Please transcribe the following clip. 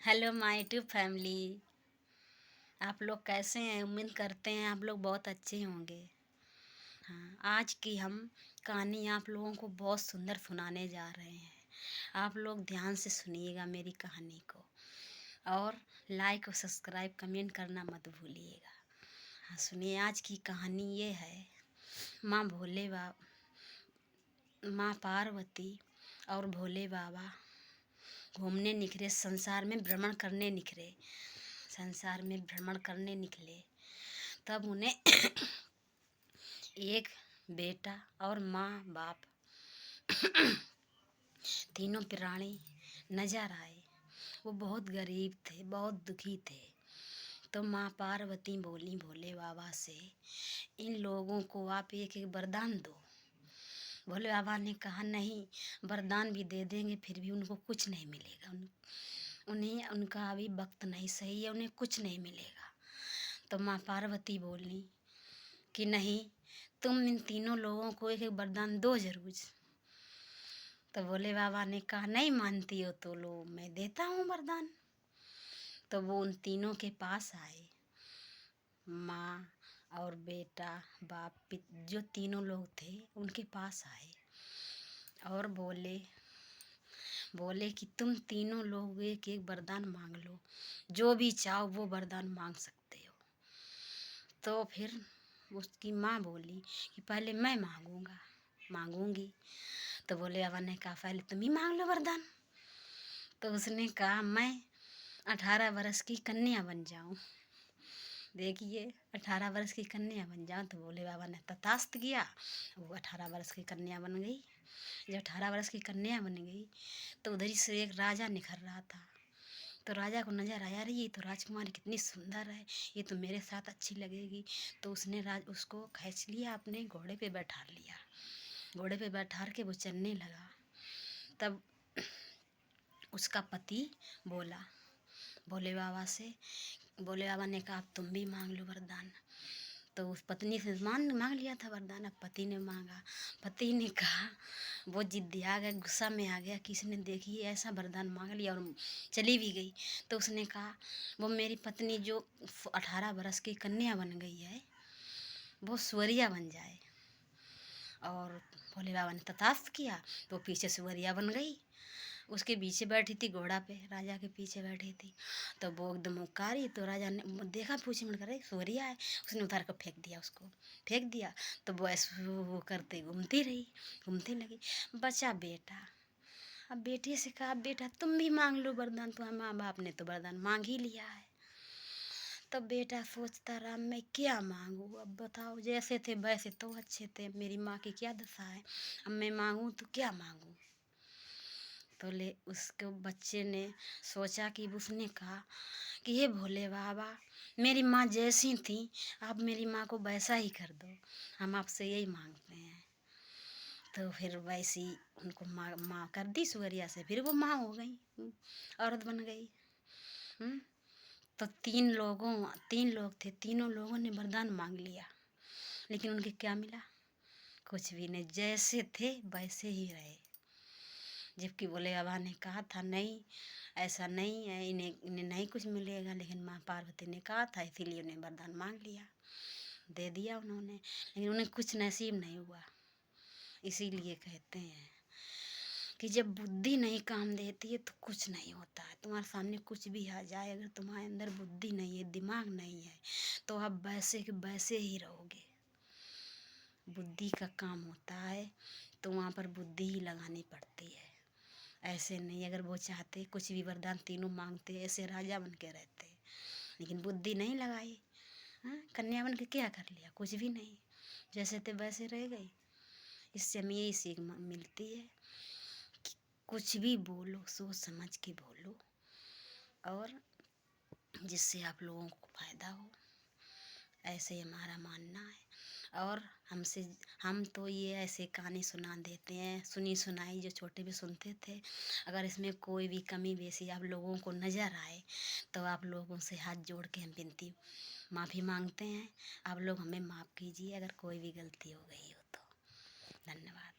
Hello my YouTube family. आप लोग कैसे हैं? उम्मीद करते हैं आप लोग बहुत अच्छे होंगे। हाँ, आज की हम कहानी आप लोगों को बहुत सुंदर सुनाने जा रहे हैं। आप लोग ध्यान से सुनिएगा मेरी कहानी को, और लाइक और सब्सक्राइब कमेंट करना मत भूलिएगा। हाँ, सुनिए। आज की कहानी ये है, माँ भोले बाबा, माँ पार्वती और भोले बाबा घूमने निकले, संसार में भ्रमण करने निकले। संसार में भ्रमण करने निकले तब उन्हें एक बेटा और माँ बाप तीनों प्राणी नजर आए। वो बहुत गरीब थे, बहुत दुखी थे। तो माँ पार्वती बोली भोले बाबा से, इन लोगों को आप एक एक वरदान दो। भोले बाबा ने कहा, नहीं, वरदान भी दे देंगे फिर भी उनको कुछ नहीं मिलेगा। उन्हें उनका अभी वक्त नहीं सही है, उन्हें कुछ नहीं मिलेगा। तो माँ पार्वती बोली कि नहीं, तुम इन तीनों लोगों को एक एक वरदान दो जरूर। तो भोले बाबा ने कहा, नहीं मानती हो तो लो, मैं देता हूँ वरदान। तो वो उन तीनों के पास आए, माँ और बेटा बाप, जो तीनों लोग थे उनके पास आए और बोले बोले कि तुम तीनों लोग एक एक वरदान मांग लो, जो भी चाहो वो वरदान मांग सकते हो। तो फिर उसकी माँ बोली कि पहले मैं मांगूंगी। तो भोले बाबा ने कहा, पहले तुम ही मांग लो वरदान। तो उसने कहा, मैं 18 वर्ष की कन्या बन जाऊं। देखिए, 18 वर्ष की कन्या बन जाऊं। तो भोले बाबा ने तथास्तु किया, वो 18 वर्ष की कन्या बन गई। जब 18 वर्ष की कन्या बन गई तो उधर से एक राजा निखर रहा था। तो राजा को नजर आया, अरे ये तो राजकुमारी कितनी सुंदर है, ये तो मेरे साथ अच्छी लगेगी। तो उसने उसको खींच लिया, अपने घोड़े पे बैठा लिया। घोड़े पे बैठा के वो चलने लगा। तब उसका पति बोला भोले बाबा से, भोले बाबा ने कहा, तुम भी मांग लो वरदान। तो उस पत्नी से मांग लिया था वरदान। अब पति ने मांगा। पति ने कहा, वो जिद्दी आ गया, गुस्सा में आ गया कि इसने देखी ऐसा वरदान मांग लिया और चली भी गई। तो उसने कहा, वो मेरी पत्नी जो 18 वर्ष की कन्या बन गई है वो सुवरिया बन जाए। और भोले बाबा ने तथास्तु किया। तो पीछे सुवरिया बन गई, उसके पीछे बैठी थी, घोड़ा पे राजा के पीछे बैठी थी। तो वो एकदम उकारी। तो राजा ने देखा, पूछी, मन करे सुवरिया है। उसने उतार कर फेंक दिया, उसको फेंक दिया। तो वो ऐसे वो करते घूमती रही, घूमती लगी। बचा बेटा। अब बेटे से कहा, बेटा तुम भी मांग लो वरदान, तुम्हारे माँ बाप ने तो वरदान मांग ही लिया है। तब बेटा सोचता रहा, मैं क्या मांगू। अब बताओ, जैसे थे वैसे तो अच्छे थे, मेरी माँ की क्या दशा है, अब मैं मांगू तो क्या मांगू। तो उसके बच्चे ने सोचा कि उसने कहा कि हे भोले बाबा, मेरी माँ जैसी थी आप मेरी माँ को वैसा ही कर दो, हम आपसे यही मांगते हैं। तो फिर वैसी उनको माँ कर दी सुवरिया से, फिर वो माँ हो गई, औरत बन गई। तो तीन लोग थे, तीनों लोगों ने वरदान मांग लिया, लेकिन उनके क्या मिला? कुछ भी नहीं, जैसे थे वैसे ही रहे। जबकि भोले बाबा ने कहा था, नहीं ऐसा नहीं है, इन्हें इन्हें नहीं कुछ मिलेगा। लेकिन माँ पार्वती ने कहा था, इसीलिए उन्हें वरदान मांग लिया, दे दिया उन्होंने। लेकिन उन्हें कुछ नसीब नहीं हुआ। इसीलिए कहते हैं कि जब बुद्धि नहीं काम देती है तो कुछ नहीं होता है। तुम्हारे सामने कुछ भी आ जाए, अगर तुम्हारे अंदर बुद्धि नहीं है, दिमाग नहीं है, तो आप वैसे के वैसे ही रहोगे। बुद्धि का काम होता है तो वहाँ पर बुद्धि ही लगानी पड़ती है। ऐसे नहीं, अगर वो चाहते कुछ भी वरदान तीनों मांगते ऐसे राजा बन के रहते, लेकिन बुद्धि नहीं लगाई। हाँ, कन्या बन के क्या कर लिया? कुछ भी नहीं, जैसे थे वैसे रह गई। इससे हमें यही सीख मिलती है कि कुछ भी बोलो सोच समझ के बोलो, और जिससे आप लोगों को फ़ायदा हो, ऐसे हमारा मानना है। और हम तो ये ऐसे कहानी सुना देते हैं, सुनी सुनाई जो छोटे भी सुनते थे। अगर इसमें कोई भी कमी बेसी आप लोगों को नज़र आए तो आप लोगों से हाथ जोड़ के हम विनती माफ़ी मांगते हैं। आप लोग हमें माफ़ कीजिए अगर कोई भी गलती हो गई हो तो। धन्यवाद।